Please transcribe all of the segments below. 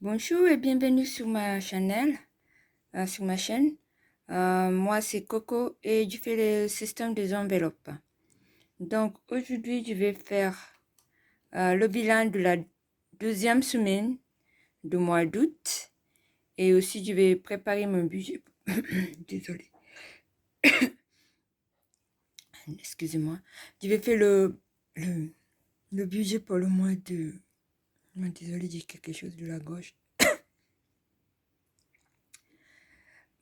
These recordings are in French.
Bonjour et bienvenue sur ma chaîne. Moi c'est Coco et je fais le système des enveloppes. Donc aujourd'hui je vais faire le bilan de la deuxième semaine du mois d'août et aussi je vais préparer mon budget. Désolée, excusez-moi. Je vais faire le budget pour le mois de... Désolée, j'ai quelque chose de la gauche.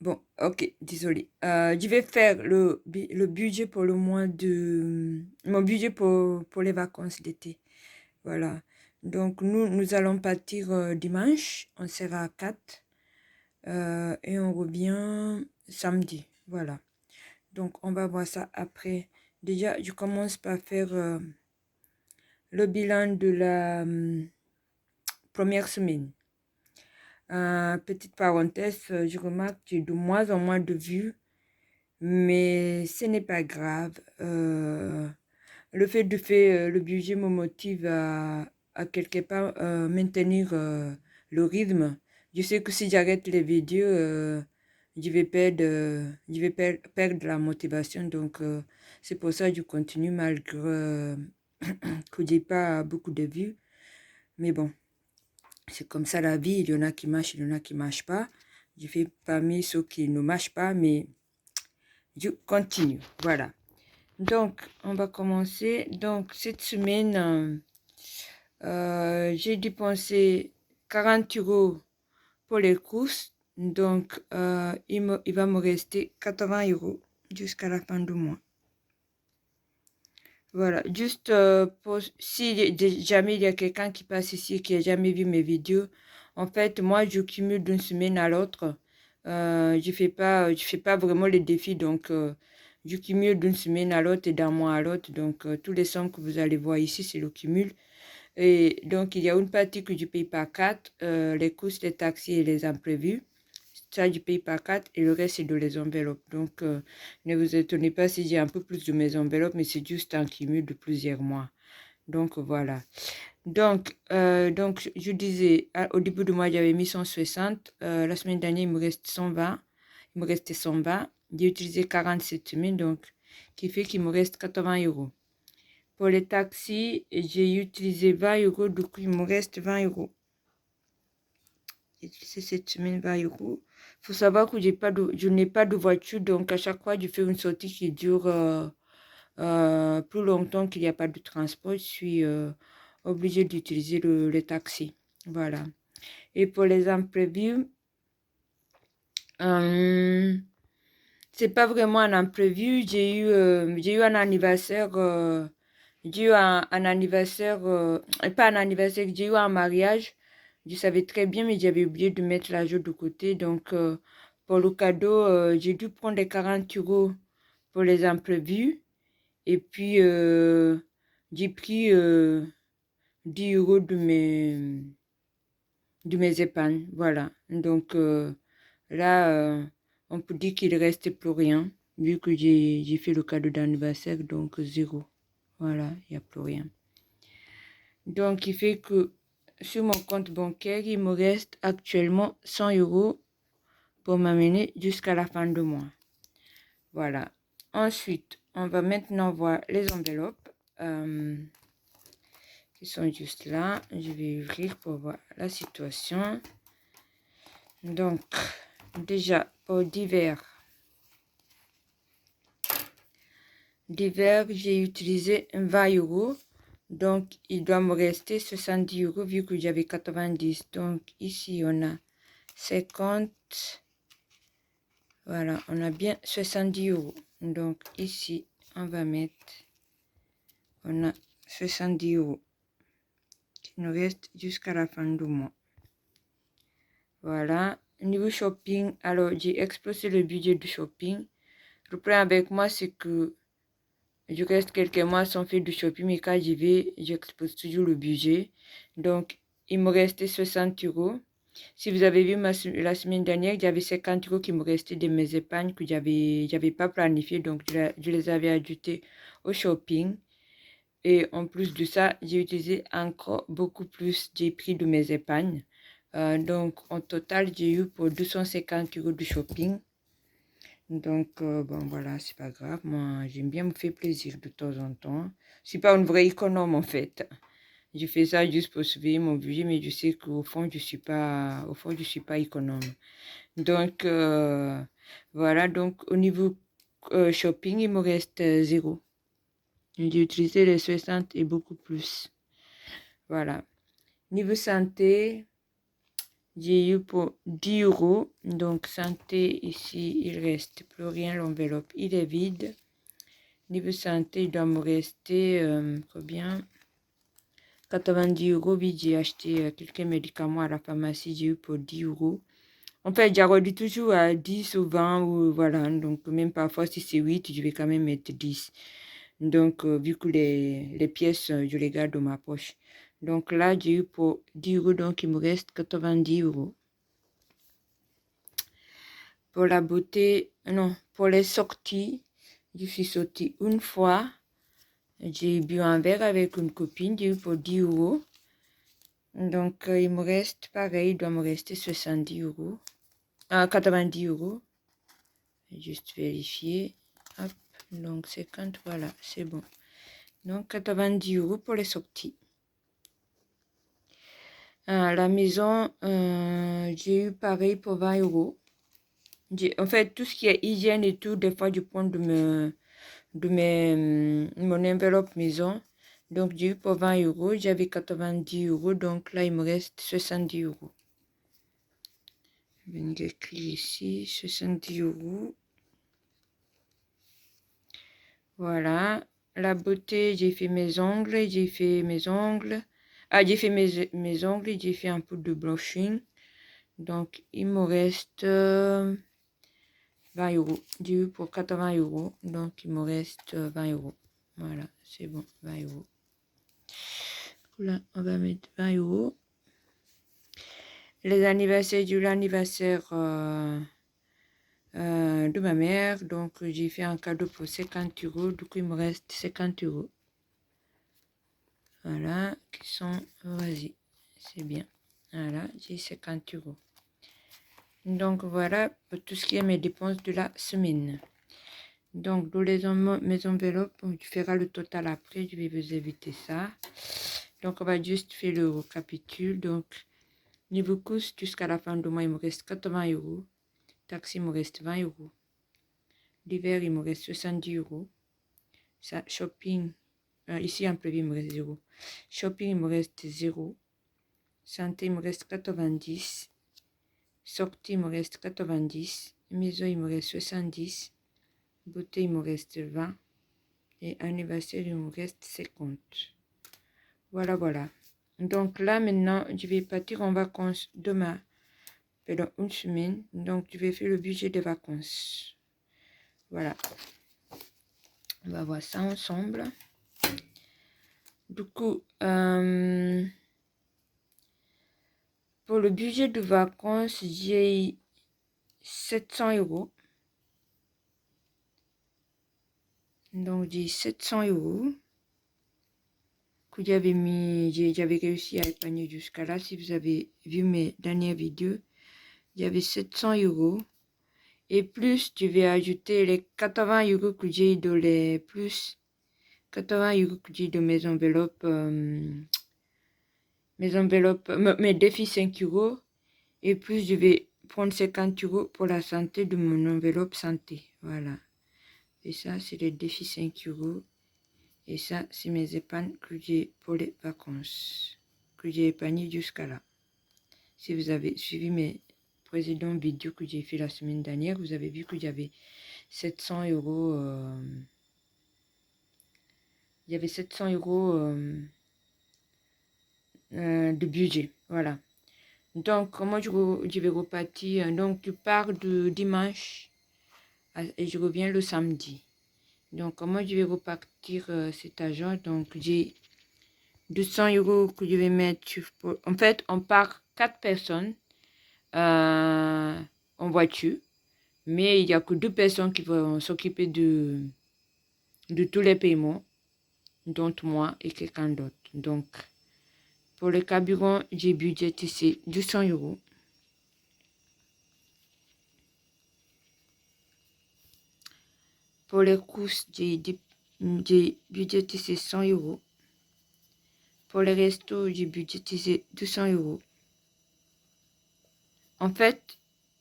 Bon, ok, désolé. Je vais faire le budget pour le mois de... Mon budget pour les vacances d'été. Voilà. Donc, nous allons partir dimanche. On sera à 4. Et on revient samedi. Voilà. Donc, on va voir ça après. Déjà, je commence par faire le bilan de la première semaine. Petite parenthèse, je remarque que j'ai de moins en moins de vues. Mais ce n'est pas grave. Le fait de faire le budget me motive à quelque part maintenir le rythme. Je sais que si j'arrête les vidéos, je vais perdre la motivation. Donc, c'est pour ça que je continue malgré que j'ai pas beaucoup de vues. Mais bon, c'est comme ça la vie. Il y en a qui marchent, il y en a qui ne marchent pas. Je fais parmi ceux qui ne marchent pas, mais je continue. Voilà. Donc, on va commencer. Donc, cette semaine, j'ai dépensé 40 euros pour les courses. Donc, il va me rester 80 euros jusqu'à la fin du mois. Voilà. Juste pour, si jamais il y a quelqu'un qui passe ici et qui n'a jamais vu mes vidéos, en fait, moi, je cumule d'une semaine à l'autre. Je fais pas vraiment les défis. Donc, je cumule d'une semaine à l'autre et d'un mois à l'autre. Donc, tous les sommes que vous allez voir ici, c'est le cumul. Et donc, il y a une partie que je paye par carte, les courses, les taxis et les imprévus. Ça, je paye par carte et le reste, c'est de les enveloppes. Donc, ne vous étonnez pas si j'ai un peu plus de mes enveloppes, mais c'est juste un cumul de plusieurs mois. Donc, voilà. Donc je disais, au début du mois, j'avais mis 160. La semaine dernière, il me reste 120. Il me restait 120. J'ai utilisé 47 semaines, donc, qui fait qu'il me reste 80 euros. Pour les taxis, j'ai utilisé 20 euros, du coup, il me reste 20 euros. J'ai utilisé cette semaine 20 euros. Il faut savoir que je n'ai pas de voiture, donc à chaque fois, je fais une sortie qui dure plus longtemps qu'il n'y a pas de transport. Je suis obligée d'utiliser le taxi. Voilà. Et pour les imprévus, c'est pas vraiment un imprévu. J'ai eu un anniversaire. J'ai eu un anniversaire, pas un anniversaire, j'ai eu un mariage. Je savais très bien, mais j'avais oublié de mettre l'argent de côté. Donc, pour le cadeau, j'ai dû prendre les 40 euros pour les imprévus. Et puis, j'ai pris 10 euros de mes épargnes. Voilà. Donc, là, on peut dire qu'il ne reste plus rien, vu que j'ai fait le cadeau d'anniversaire, donc zéro. Voilà, il n'y a plus rien. Donc, il fait que sur mon compte bancaire, il me reste actuellement 100 euros pour m'amener jusqu'à la fin du mois. Voilà. Ensuite, on va maintenant voir les enveloppes qui sont juste là. Je vais ouvrir pour voir la situation. Donc, déjà, pour divers, j'ai utilisé 20 euros. Donc, il doit me rester 70 euros vu que j'avais 90. Donc, ici, on a 50. Voilà, on a bien 70 euros. Donc, ici, on va mettre, on a 70 euros qui nous reste jusqu'à la fin du mois. Voilà. Niveau shopping, alors, j'ai explosé le budget du shopping. Le problème avec moi, c'est que je reste quelques mois sans faire du shopping, mais quand j'y vais, j'expose toujours le budget. Donc, il me restait 60 euros. Si vous avez vu la semaine dernière, il y avait 50 euros qui me restaient de mes épargnes que j'avais pas planifié. Donc, je les avais ajoutés au shopping. Et en plus de ça, j'ai utilisé encore beaucoup plus. J'ai pris de mes épargnes. Donc, en total, j'ai eu pour 250 € de shopping. Donc, bon, voilà, c'est pas grave. Moi, j'aime bien me faire plaisir de temps en temps. Je suis pas une vraie économe, en fait. Je fais ça juste pour sauver mon budget, mais je sais qu'au fond, je suis pas économe. Donc, voilà. Donc, au niveau shopping, il me reste 0. J'ai utilisé les 60 et beaucoup plus. Voilà. Niveau santé, j'ai eu pour 10 €. Donc, santé, ici, il reste plus rien. L'enveloppe, il est vide. Niveau santé, il doit me rester combien? 90 €. Oui, j'ai acheté quelques médicaments à la pharmacie. J'ai eu pour 10 €. En fait, j'arrondis toujours à 10 ou 20 ou voilà. Donc, même parfois, si c'est 8, je vais quand même mettre 10. Donc, vu que les pièces, je les garde dans ma poche. Donc là, j'ai eu pour 10 €, donc il me reste 90 €. Pour la beauté, non, pour les sorties, je suis sortie une fois. J'ai bu un verre avec une copine, j'ai eu pour 10 €. Donc, il me reste, pareil, il doit me rester 70 €. 90 €. Juste vérifier. Hop, donc 50, voilà, c'est bon. Donc, 90 € pour les sorties. À la maison, j'ai eu pareil pour 20 €. En fait, tout ce qui est hygiène et tout, des fois, je prends mon enveloppe maison. Donc, j'ai eu pour 20 €. J'avais 90 €. Donc, là, il me reste 70 €. Je vais écrire ici, 70 €. Voilà. La beauté, j'ai fait mes ongles. Ah, j'ai fait mes ongles et j'ai fait un peu de blushing. Donc, il me reste 20 €. J'ai eu pour 80 €. Donc, il me reste 20 €. Voilà, c'est bon, 20 €. Là, on va mettre 20 €. Les anniversaires, j'ai eu l'anniversaire de ma mère. Donc, j'ai fait un cadeau pour 50 €. Du coup, il me reste 50 €. Voilà, qui sont... Vas-y, c'est bien. Voilà, j'ai 50 €. Donc, voilà pour tout ce qui est mes dépenses de la semaine. Donc, dans mes enveloppes, tu feras le total après. Je vais vous éviter ça. Donc, on va juste faire le récapitule. Donc, niveau course, jusqu'à la fin du mois, il me reste 80 €. Taxi, il me reste 20 €. L'hiver, il me reste 70 €. Ça, shopping, ici, en privé, il me reste 0. Shopping, il me reste 0. Santé, il me reste 90. Sortie, il me reste 90. Maison, il me reste 70. Beauté, il me reste 20. Et anniversaire, il me reste 50. Voilà, voilà. Donc là, maintenant, je vais partir en vacances demain, pendant une semaine. Donc, je vais faire le budget des vacances. Voilà. On va voir ça ensemble. Du coup, pour le budget de vacances, j'ai 700 €. Donc, j'ai 700 € que j'avais réussi à épargner jusqu'à là. Si vous avez vu mes dernières vidéos, j'avais 700 €. Et plus, je vais ajouter les 80 € que j'ai dans les plus 80 € que j'ai dans mes enveloppes, mes défis 5 €. Et plus, je vais prendre 50 € pour la santé de mon enveloppe santé. Voilà. Et ça, c'est les défis 5 €. Et ça, c'est mes épargnes que j'ai pour les vacances, que j'ai épargnées jusqu'à là. Si vous avez suivi mes précédentes vidéos que j'ai fait la semaine dernière, vous avez vu que j'avais 700 €. Il y avait 700 € de budget. Voilà. Donc, comment je vais repartir? Donc, tu pars de dimanche et je reviens le samedi. Donc, comment je vais repartir cet argent? Donc, j'ai 200 € que je vais mettre. En fait, on part 4 personnes en voiture. Mais il n'y a que 2 personnes qui vont s'occuper de tous les paiements, dont moi et quelqu'un d'autre. Donc, Pour le carburant, j'ai budgété c'est 200 euros. Pour les courses, j'ai budgété c'est 100 euros. Pour les restos, j'ai budgété c'est 200 euros. En fait,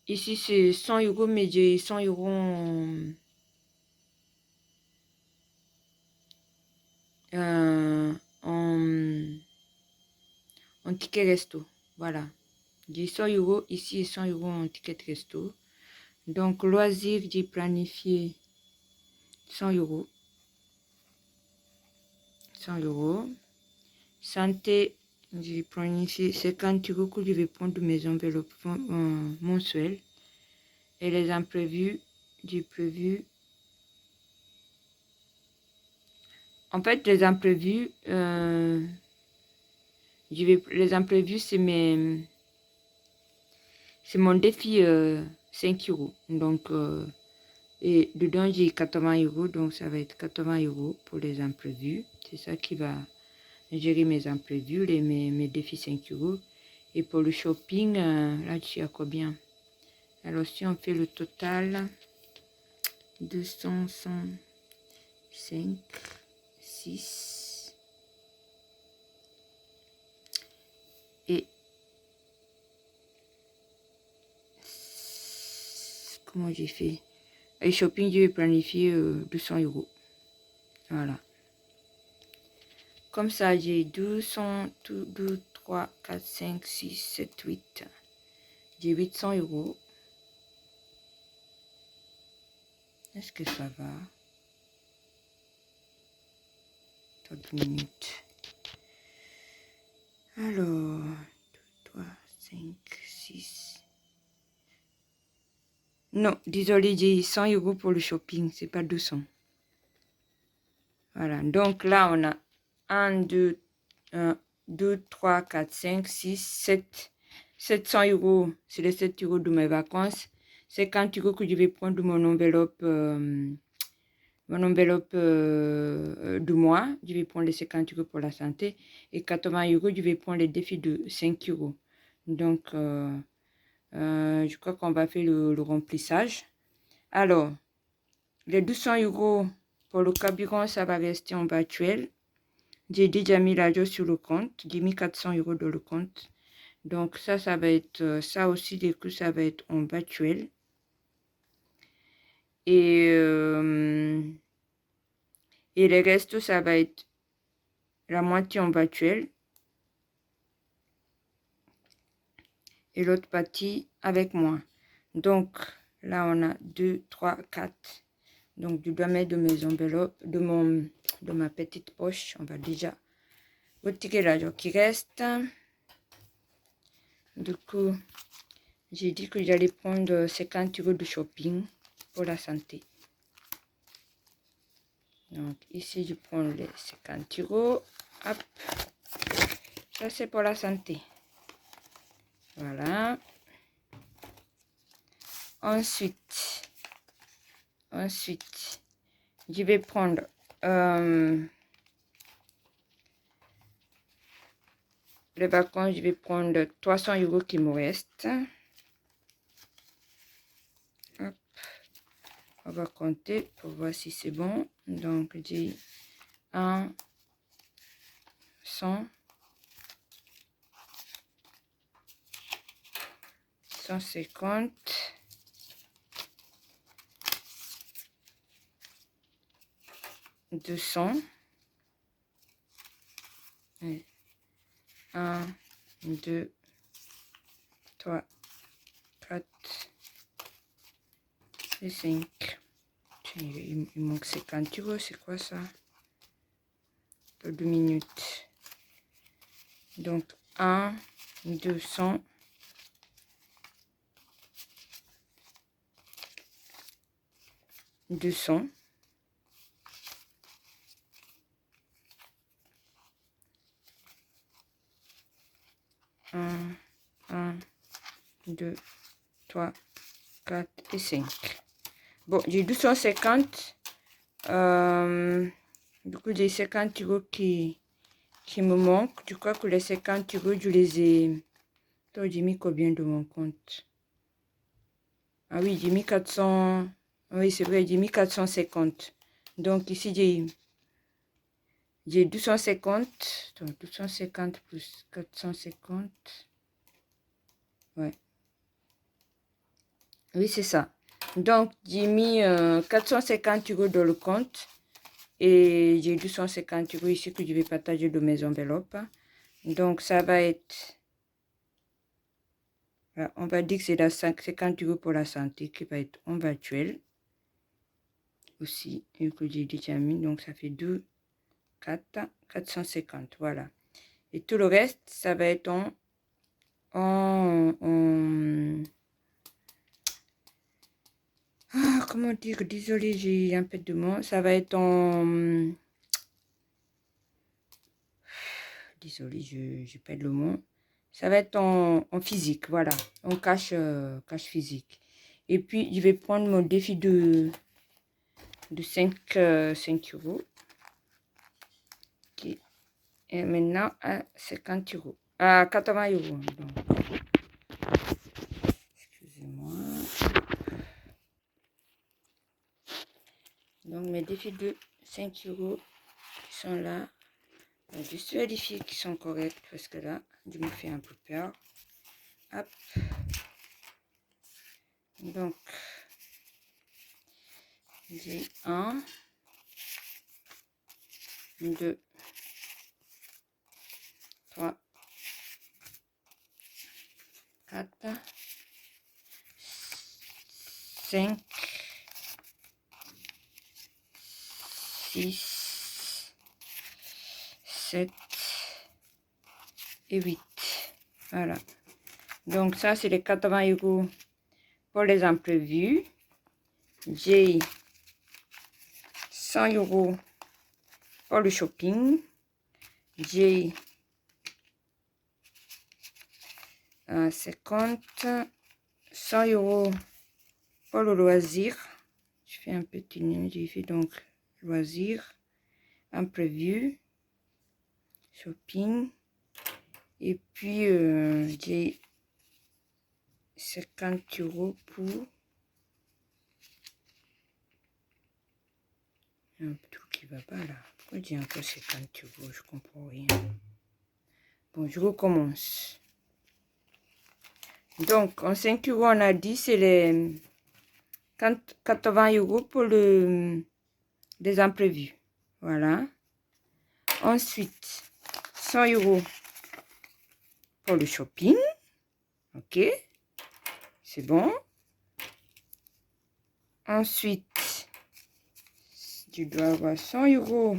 ici c'est 100 euros, mais j'ai 100 euros en ticket resto. Voilà. J'ai 100 euros ici et 100 euros en ticket resto. Donc, loisir, j'ai planifié 100 euros. 100 euros. Santé, j'ai planifié 50 euros que je vais prendre de mes enveloppes mensuelles. Et les imprévus, j'ai prévu. En fait, les imprévus, les imprévus, c'est mon défi 5 euros. Donc, et dedans, j'ai 80 euros. Donc, ça va être 80 euros pour les imprévus. C'est ça qui va gérer mes imprévus, mes défis 5 euros. Et pour le shopping, là, je suis à combien? Alors, si on fait le total, 200, 105, 6. Et comment j'ai fait? Et shopping, je vais planifier 200 euros. Voilà. Comme ça, j'ai 200, 2, 3, 4, 5, 6, 7, 8. J'ai 800 euros. Est-ce que ça va? 30 minutes. Alors, 2, 3, 5, 6. Non, désolé, j'ai 100 euros pour le shopping. C'est pas 200. Voilà. Donc là, on a 1, 2, 3, 4, 5, 6, 7. 700 euros. C'est les 7 euros de mes vacances. 50 euros que je vais prendre de mon enveloppe. De mois, je vais prendre les 50 euros pour la santé et 80 euros, je vais prendre les défis de 5 euros. Donc, je crois qu'on va faire le remplissage. Alors, les 200 euros pour le carburant, ça va rester en virtuel. J'ai déjà mis l'argent sur le compte. J'ai mis 400 euros dans le compte. Donc, ça va être, ça aussi, du coup, ça va être en virtuel. Et les restos, ça va être la moitié en virtuel. Et l'autre partie avec moi. Donc, là, on a 2, 3, 4. Donc, je dois mettre de mes enveloppes, de ma petite poche. On va déjà retirer l'argent qui reste. Du coup, j'ai dit que j'allais prendre 50 euros de shopping pour la santé. Donc, ici, je prends les 50 euros. Hop. Ça, c'est pour la santé. Voilà. Ensuite, je vais prendre les vacances, je vais prendre 300 euros qui me restent. Hop. On va compter pour voir si c'est bon. Donc, j'ai 1, 100, 150, 200, 1, 2, 3, 4 et 5. Il manque 50 euros, c'est quoi ça? Pour 2 minutes. Donc 1, 200, 200. 1, 2, 3, 4 et 5. Bon, j'ai 250. Du coup, j'ai 50 euros qui qui me manquent. Je crois que les 50 euros, je les ai... Attends, j'ai mis combien de mon compte? Ah oui, j'ai mis 400... Oui, c'est vrai, j'ai mis 450. Donc ici, j'ai 250. Donc 250 plus 450. Ouais. Oui, c'est ça. Donc, j'ai mis 450 euros dans le compte. Et j'ai 250 euros ici que je vais partager de mes enveloppes. Donc, ça va être... On va dire que c'est la 50 euros pour la santé qui va être en virtuel. Aussi, et que j'ai déjà mis. Donc, ça fait 2, 4, 450. Voilà. Et tout le reste, ça va être ah, comment dire? Désolé, j'ai un peu de mots. Ça va être en... Désolé, je perds le mot. Ça va être en physique, voilà. En cash physique. Et puis, je vais prendre mon défi de 5 euros. Qui est maintenant à 50 euros. À 80 euros. Excusez-moi. Donc, mes défis de 5 euros qui sont là. Je suis vérifier qu'ils sont corrects parce que là, je me fais un peu peur. Hop. Donc, j'ai 1, 2, 3, 4, 5, 6, 7 et 8. Voilà. Donc, ça, c'est les 80 euros pour les imprévus. J'ai 100 euros pour le shopping. J'ai 50, 100 euros pour le loisir. Je fais un petit nom, j'ai fait donc loisir, imprévu, shopping. Et puis, j'ai 50 euros pour un truc qui va pas là. Pourquoi j'ai encore 50 euros? Je comprends rien. Bon, je recommence. Donc, en 5 euros, on a dit, c'est les 80 euros pour les imprévus. Voilà. Ensuite, 100 euros pour le shopping. Ok. C'est bon. Ensuite, tu dois avoir 100 euros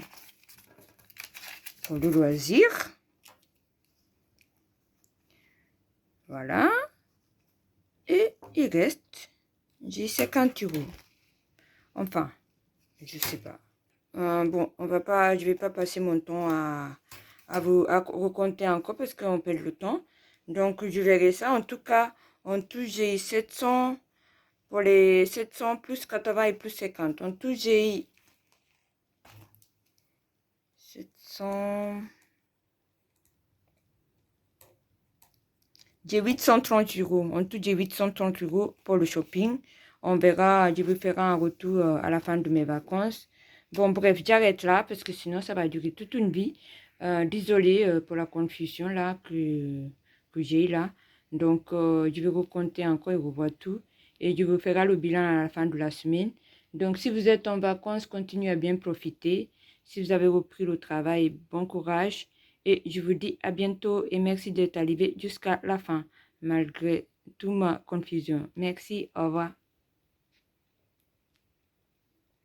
pour le loisir. Voilà. Et il reste, j'ai 50 euros. Enfin, je sais pas. Bon, je vais pas passer mon temps à recompter encore parce qu'on perd le temps. Donc, je verrai ça. En tout cas, en tout, j'ai 700 pour les 700 plus 80 et plus 50. En tout, j'ai 700. J'ai 830 euros. En tout, j'ai 830 euros pour le shopping. On verra, je vous ferai un retour à la fin de mes vacances. Bon, bref, j'arrête là parce que sinon, ça va durer toute une vie. Désolée pour la confusion là que j'ai là. Donc, je vais recompter encore et revoir tout. Et je vous ferai le bilan à la fin de la semaine. Donc, si vous êtes en vacances, continuez à bien profiter. Si vous avez repris le travail, bon courage. Et je vous dis à bientôt et merci d'être arrivé jusqu'à la fin, malgré toute ma confusion. Merci, au revoir.